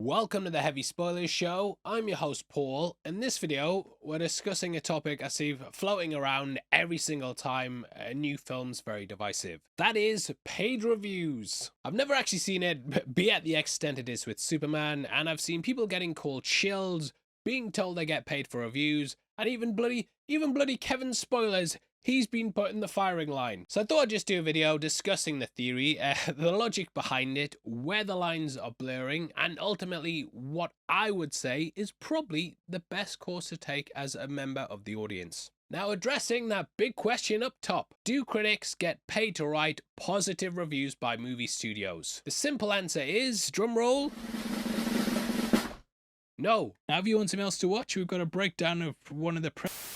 Welcome to the Heavy Spoilers Show. I'm your host Paul. In this video, we're discussing a topic I see floating around every single time a new film's very divisive. That is paid reviews. I've never actually seen it be at the extent it is with Superman, and I've seen people getting called shills, being told they get paid for reviews, and even bloody Kevin Spoilers. He's been put in the firing line. So I thought I'd just do a video discussing the theory, the logic behind it, where the lines are blurring, and ultimately what I would say is probably the best course to take as a member of the audience. Now, addressing that big question up top, do critics get paid to write positive reviews by movie studios? The simple answer is, drumroll, no. Now, if you want something else to watch, we've got a breakdown of one of the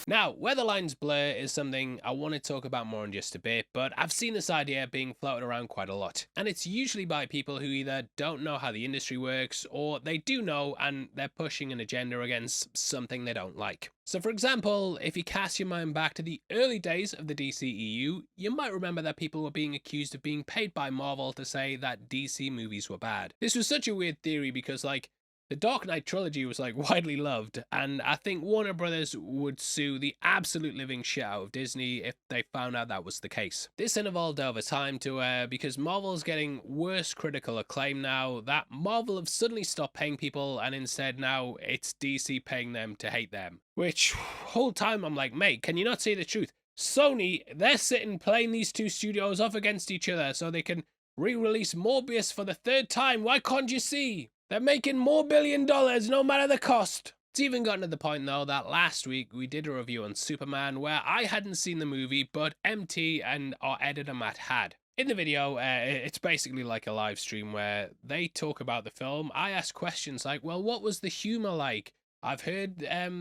Now, where the lines blur is something I want to talk about more in just a bit, but I've seen this idea being floated around quite a lot. And it's usually by people who either don't know how the industry works, or they do know and they're pushing an agenda against something they don't like. So for example, if you cast your mind back to the early days of the DCEU, you might remember that people were being accused of being paid by Marvel to say that DC movies were bad. This was such a weird theory because, like, the Dark Knight trilogy was widely loved, and I think Warner Brothers would sue the absolute living shit out of Disney if they found out that was the case. This then evolved over time to because Marvel's getting worse critical acclaim now, that Marvel have suddenly stopped paying people and instead now it's DC paying them to hate them. Which, whole time I'm like, mate, can you not see the truth? Sony, they're sitting playing these two studios off against each other so they can re-release Morbius for the third time. Why can't you see? They're making more $1 billion no matter the cost. It's even gotten to the point though that last week we did a review on Superman where I hadn't seen the movie but MT and our editor Matt had. In the video, it's basically like a live stream where they talk about the film. I ask questions like, well, what was the humor like? I've heard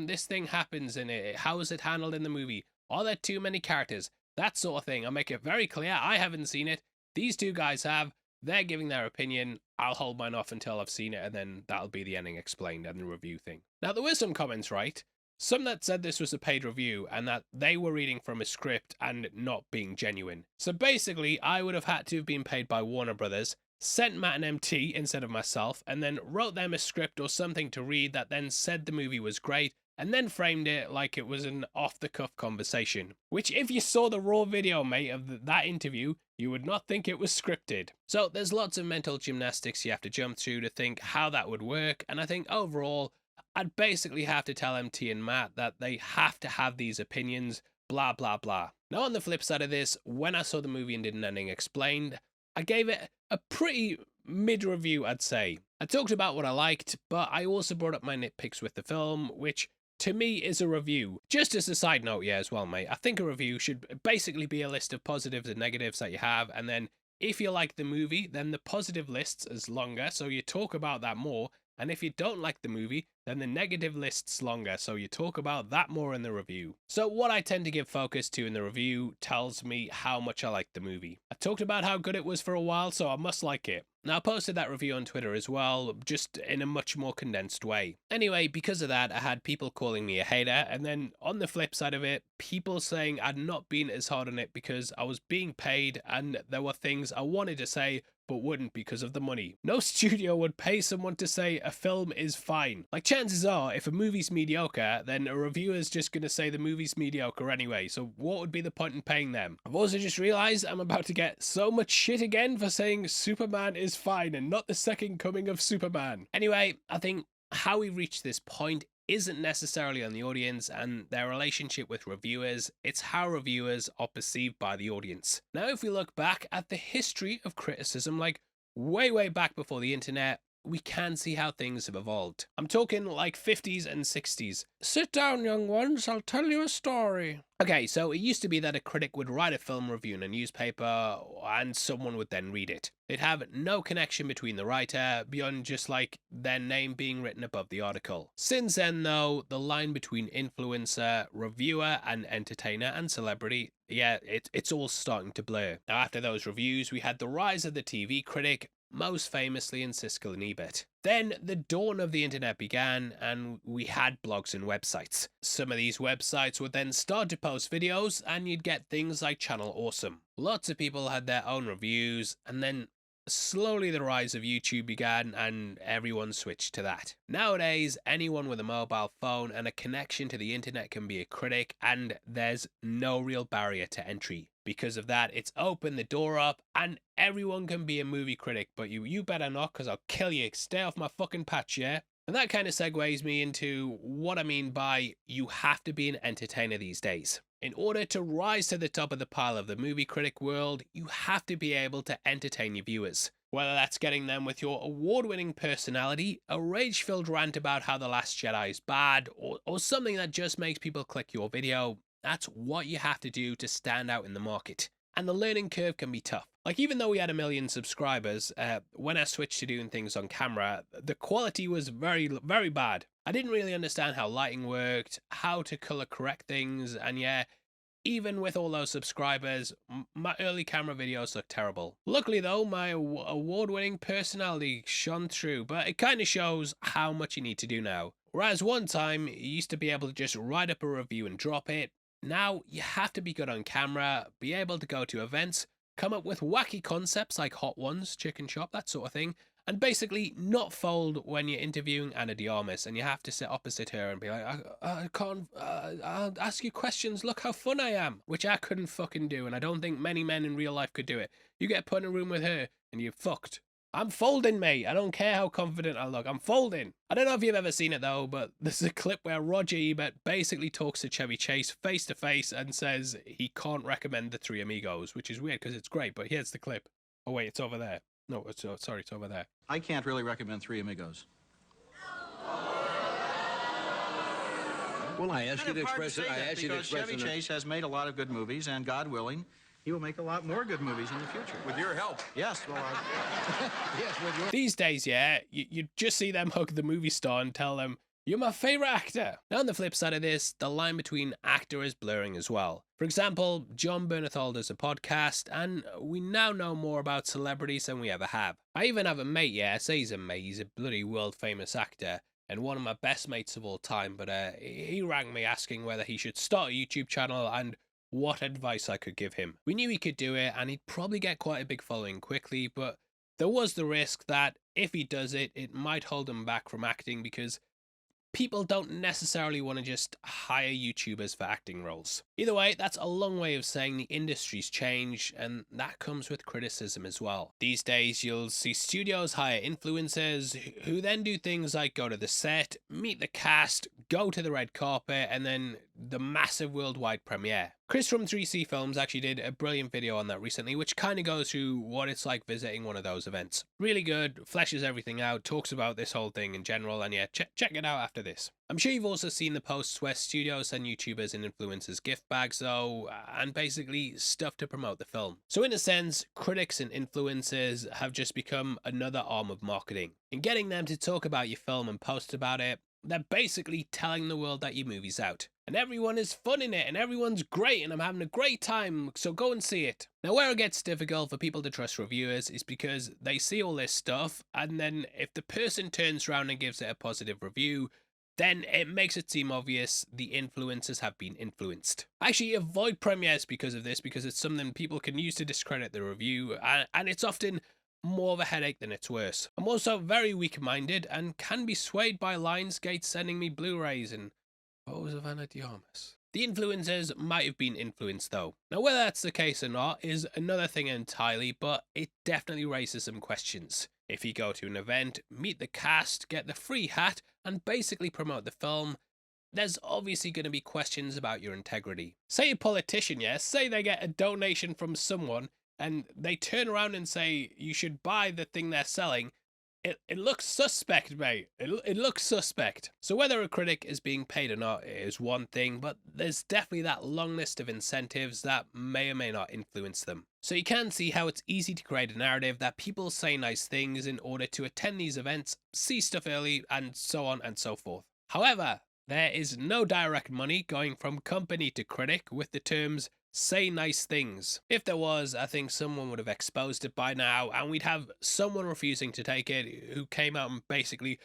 this thing happens in it. How is it handled in the movie? Are there too many characters? That sort of thing. I make it very clear I haven't seen it. These two guys have. They're giving their opinion. I'll hold mine off until I've seen it, and then that'll be the ending explained and the review thing. Now, there were some comments, right? Some that said this was a paid review and that they were reading from a script and not being genuine. So basically, I would have had to have been paid by Warner Brothers, sent Matt and MT instead of myself, and then wrote them a script or something to read that then said the movie was great, and then framed it like it was an off-the-cuff conversation. Which, if you saw the raw video, mate, of that interview, you would not think it was scripted. So there's lots of mental gymnastics you have to jump through to think how that would work, and I think overall, I'd basically have to tell MT and Matt that they have to have these opinions, blah, blah, blah. Now, on the flip side of this, when I saw the movie and did an ending explained, I gave it a pretty mid-review, I'd say. I talked about what I liked, but I also brought up my nitpicks with the film, which to me is a review. Just as a side note, yeah, as well, mate, I think a review should basically be a list of positives and negatives that you have, and then if you like the movie, then the positive list is longer, so you talk about that more, and if you don't like the movie, then the negative list's longer, so you talk about that more in the review. So what I tend to give focus to in the review tells me how much I like the movie. I talked about how good it was for a while, so I must like it. Now, I posted that review on Twitter as well, just in a much more condensed way. Anyway, because of that, I had people calling me a hater, and then on the flip side of it, people saying I'd not been as hard on it because I was being paid and there were things I wanted to say but wouldn't because of the money. No studio would pay someone to say a film is fine. Like, chances are, if a movie's mediocre, then a reviewer's just gonna say the movie's mediocre anyway, so what would be the point in paying them? I've also just realised I'm about to get so much shit again for saying Superman is fine and not the second coming of Superman. Anyway, I think how we reached this point isn't necessarily on the audience and their relationship with reviewers, it's how reviewers are perceived by the audience. Now, if we look back at the history of criticism, like way back before the internet, we can see how things have evolved. I'm talking like 50s and 60s. Sit down, young ones, I'll tell you a story. Okay, so it used to be that a critic would write a film review in a newspaper and someone would then read it. They'd have no connection between the writer beyond just like their name being written above the article. Since then though, the line between influencer, reviewer and entertainer and celebrity, yeah, it's all starting to blur. Now, after those reviews, we had the rise of the TV critic, most famously in Siskel and Ebert. Then the dawn of the internet began and we had blogs and websites. Some of these websites would then start to post videos and you'd get things like Channel Awesome. Lots of people had their own reviews, and then slowly the rise of YouTube began and everyone switched to that. Nowadays, anyone with a mobile phone and a connection to the internet can be a critic, and there's no real barrier to entry. Because of that, it's opened the door up and everyone can be a movie critic, but you better not, because I'll kill you. Stay off my fucking patch, yeah? And that kind of segues me into what I mean by you have to be an entertainer these days. In order to rise to the top of the pile of the movie critic world, you have to be able to entertain your viewers. Whether that's getting them with your award-winning personality, a rage-filled rant about how The Last Jedi is bad, or something that just makes people click your video, that's what you have to do to stand out in the market. And the learning curve can be tough. Like, even though we had 1 million subscribers, when I switched to doing things on camera, the quality was very, very bad. I didn't really understand how lighting worked, how to color correct things, and yeah, even with all those subscribers, my early camera videos looked terrible. Luckily though, my award-winning personality shone through, but it kind of shows how much you need to do now. Whereas one time, you used to be able to just write up a review and drop it. Now, you have to be good on camera, be able to go to events, come up with wacky concepts like Hot Ones, Chicken Shop, that sort of thing, and basically not fold when you're interviewing Anna de Armas and you have to sit opposite her and be like, I can't, I'll ask you questions, look how fun I am, which I couldn't fucking do, and I don't think many men in real life could do it. You get put in a room with her and you're fucked. I'm folding, mate. I don't care how confident I look. I'm folding. I don't know if you've ever seen it, though, but there's a clip where Roger Ebert basically talks to Chevy Chase face to face and says he can't recommend The Three Amigos, which is weird because it's great, but here's the clip. Oh, wait, it's over there. No, sorry, it's over there. I can't really recommend Three Amigos. Well, I ask you to express it. I ask you to because express Chevy it. Chase has made a lot of good movies, and God willing, he will make a lot more good movies in the future. With your help. Yes, well, Yes, with your. These days, yeah, you just see them hug the movie star and tell them, you're my favorite actor. Now, on the flip side of this, the line between actor is blurring as well. For example, John Bernthal does a podcast, and we now know more about celebrities than we ever have. I even have a mate, yeah, I say he's a mate, he's a bloody world-famous actor, and one of my best mates of all time, but he rang me asking whether he should start a YouTube channel and what advice I could give him. We knew he could do it, and he'd probably get quite a big following quickly, but there was the risk that if he does it, it might hold him back from acting because people don't necessarily want to just hire YouTubers for acting roles. Either way, that's a long way of saying the industry's changed, and that comes with criticism as well. These days, you'll see studios hire influencers who then do things like go to the set, meet the cast, go to the red carpet, and then the massive worldwide premiere. Chris from 3C Films actually did a brilliant video on that recently, which kind of goes through what it's like visiting one of those events. Really good, fleshes everything out, talks about this whole thing in general, and yeah, check it out after this. I'm sure you've also seen the posts where studios send YouTubers and influencers gift bags though, and basically stuff to promote the film. So in a sense, critics and influencers have just become another arm of marketing. In getting them to talk about your film and post about it, they're basically telling the world that your movie's out. And everyone is fun in it, and everyone's great, and I'm having a great time, so go and see it. Now, where it gets difficult for people to trust reviewers is because they see all this stuff, and then if the person turns around and gives it a positive review, then it makes it seem obvious the influencers have been influenced. Actually, avoid premieres because of this, because it's something people can use to discredit the review, and it's often more of a headache than it's worth. I'm also very weak-minded and can be swayed by Lionsgate sending me Blu-rays and photos of Anna de Armas. The influencers might have been influenced though. Now, whether that's the case or not is another thing entirely, but it definitely raises some questions. If you go to an event, meet the cast, get the free hat, and basically promote the film, there's obviously going to be questions about your integrity. Say a politician, yes, say they get a donation from someone, and they turn around and say you should buy the thing they're selling, it looks suspect, mate. It looks suspect. So whether a critic is being paid or not is one thing, but there's definitely that long list of incentives that may or may not influence them. So you can see how it's easy to create a narrative that people say nice things in order to attend these events, see stuff early, and so on and so forth. However, there is no direct money going from company to critic with the terms say nice things. If there was, I think someone would have exposed it by now, and we'd have someone refusing to take it who came out and basically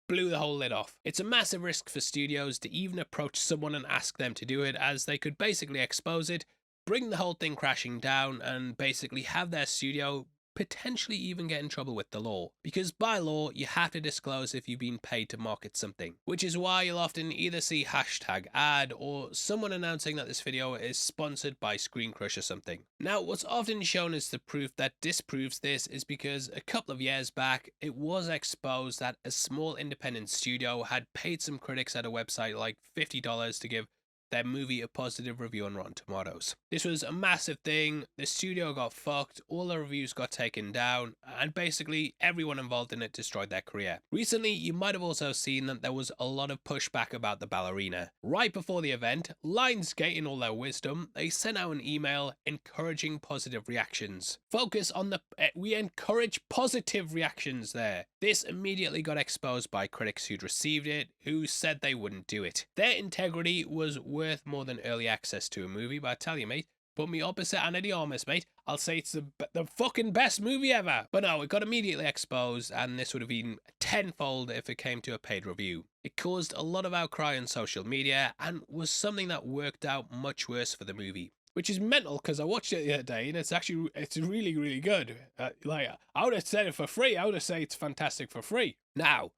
blew the whole lid off. It's a massive risk for studios to even approach someone and ask them to do it, as they could basically expose it, bring the whole thing crashing down, and basically have their studio potentially even get in trouble with the law. Because by law, you have to disclose if you've been paid to market something. Which is why you'll often either see hashtag ad or someone announcing that this video is sponsored by Screen Crush or something. Now, what's often shown as the proof that disproves this is because a couple of years back, it was exposed that a small independent studio had paid some critics at a website like $50 to give their movie a positive review on Rotten Tomatoes. This was a massive thing, the studio got fucked, all the reviews got taken down, and basically everyone involved in it destroyed their career. Recently, you might have also seen that there was a lot of pushback about the ballerina. Right before the event, Lionsgate in all their wisdom, they sent out an email encouraging positive reactions. Focus on the we encourage positive reactions there. This immediately got exposed by critics who'd received it, who said they wouldn't do it. Their integrity was worth more than early access to a movie, but I tell you, mate, put me opposite Anna de Armas, mate, I'll say it's the fucking best movie ever. But no, it got immediately exposed, and this would have been tenfold if it came to a paid review. It caused a lot of outcry on social media, and was something that worked out much worse for the movie. Which is mental, because I watched it the other day, and it's really, really good. Like, I would have said it for free. I would have said it's fantastic for free. Now,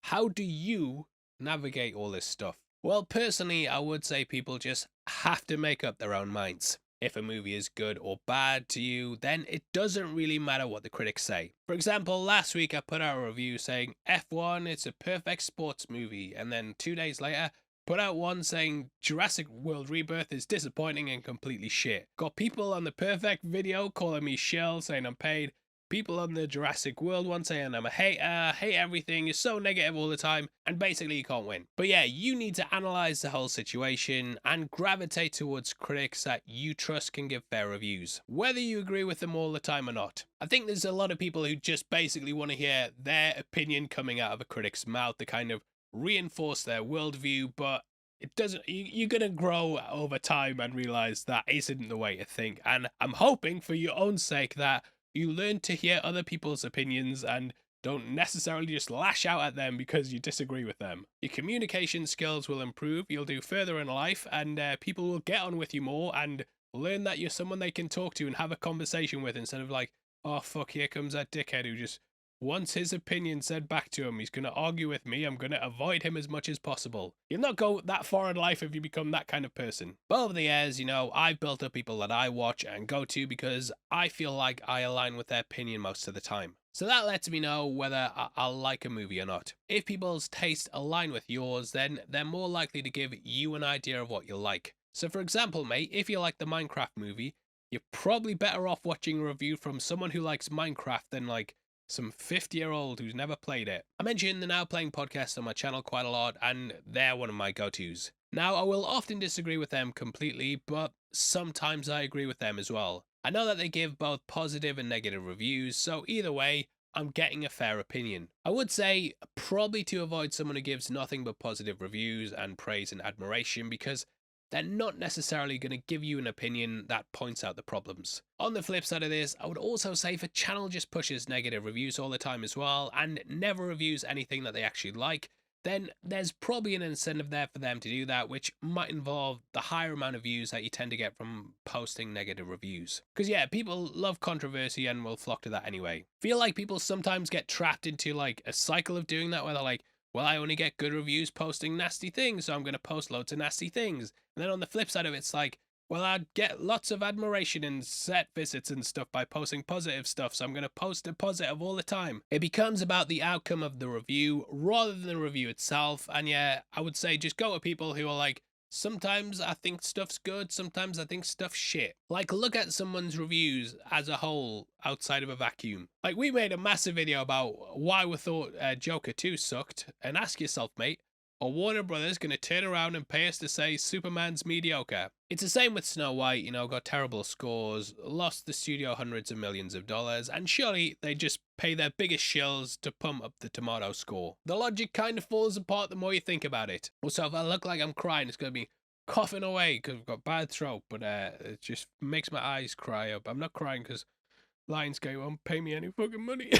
how do you navigate all this stuff? Well, personally, I would say people just have to make up their own minds. If a movie is good or bad to you, then it doesn't really matter what the critics say. For example, last week I put out a review saying F1, it's a perfect sports movie, and then 2 days later, put out one saying Jurassic World Rebirth is disappointing and completely shit. Got people on the perfect video calling me shill, saying I'm paid. People on the Jurassic World one saying I'm a hater, hate everything, you're so negative all the time, and basically you can't win. But yeah, you need to analyze the whole situation and gravitate towards critics that you trust can give fair reviews, whether you agree with them all the time or not. I think there's a lot of people who just basically want to hear their opinion coming out of a critic's mouth to kind of reinforce their worldview, but it doesn't. You're gonna grow over time and realize that isn't the way to think. And I'm hoping for your own sake that you learn to hear other people's opinions and don't necessarily just lash out at them because you disagree with them. Your communication skills will improve, you'll do further in life, and people will get on with you more and learn that you're someone they can talk to and have a conversation with, instead of like, oh fuck, here comes that dickhead who just wants his opinion said back to him. He's going to argue with me. I'm going to avoid him as much as possible. You'll not go that far in life if you become that kind of person. But over the years, I've built up people that I watch and go to because I feel like I align with their opinion most of the time. So that lets me know whether I'll like a movie or not. If people's tastes align with yours, then they're more likely to give you an idea of what you'll like. So for example, mate, if you like the Minecraft movie, you're probably better off watching a review from someone who likes Minecraft than like some 50-year-old who's never played it. I mention the Now Playing podcast on my channel quite a lot, and they're one of my go-tos. Now, I will often disagree with them completely, but sometimes I agree with them as well. I know that they give both positive and negative reviews, so either way, I'm getting a fair opinion. I would say probably to avoid someone who gives nothing but positive reviews and praise and admiration, because they're not necessarily going to give you an opinion that points out the problems. On the flip side of this, I would also say if a channel just pushes negative reviews all the time as well, and never reviews anything that they actually like, then there's probably an incentive there for them to do that, which might involve the higher amount of views that you tend to get from posting negative reviews. Because yeah, people love controversy and will flock to that anyway. Feel like people sometimes get trapped into like a cycle of doing that, where they're like, well, I only get good reviews posting nasty things, so I'm going to post loads of nasty things. And then on the flip side of it, it's like, well, I'd get lots of admiration and set visits and stuff by posting positive stuff, so I'm going to post a positive all the time. It becomes about the outcome of the review rather than the review itself. And yeah, I would say just go with people who are like, sometimes I think stuff's good, sometimes I think stuff's shit. Like, look at someone's reviews as a whole outside of a vacuum. Like, we made a massive video about why we thought Joker 2 sucked, and ask yourself, mate, are Warner Brothers going to turn around and pay us to say Superman's mediocre? It's the same with Snow White, got terrible scores, lost the studio hundreds of millions of dollars, and surely they just pay their biggest shills to pump up the tomato score. The logic kind of falls apart the more you think about it. Also, if I look like I'm crying, it's going to be coughing away because I've got bad throat, but it just makes my eyes cry up. I'm not crying because Lionsgate won't pay me any fucking money.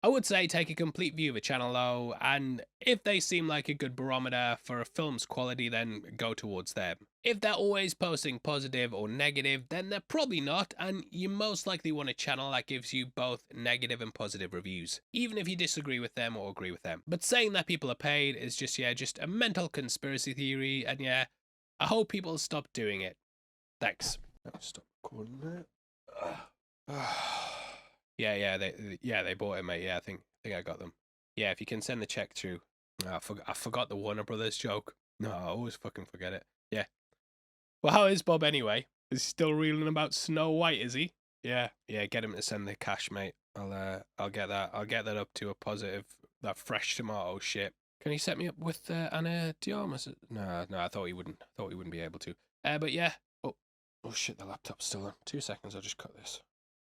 I would say take a complete view of a channel though, and if they seem like a good barometer for a film's quality, then go towards them. If they're always posting positive or negative, then they're probably not, and you most likely want a channel that gives you both negative and positive reviews, even if you disagree with them or agree with them. But saying that people are paid is just a mental conspiracy theory, and yeah, I hope people stop doing it. Thanks. Stop recording that. Yeah, they bought it, mate. Yeah, I think I got them. Yeah, if you can send the check through. Oh, I forgot the Warner Brothers joke. No, I always fucking forget it. Yeah. Well, how is Bob anyway? Is he still reeling about Snow White? Is he? Yeah. Get him to send the cash, mate. I'll get that. I'll get that up to a positive. That fresh tomato shit. Can he set me up with Anna Diarmas? No. I thought he wouldn't. I thought he wouldn't be able to. But yeah. Oh shit, the laptop's still on. 2 seconds. I'll just cut this.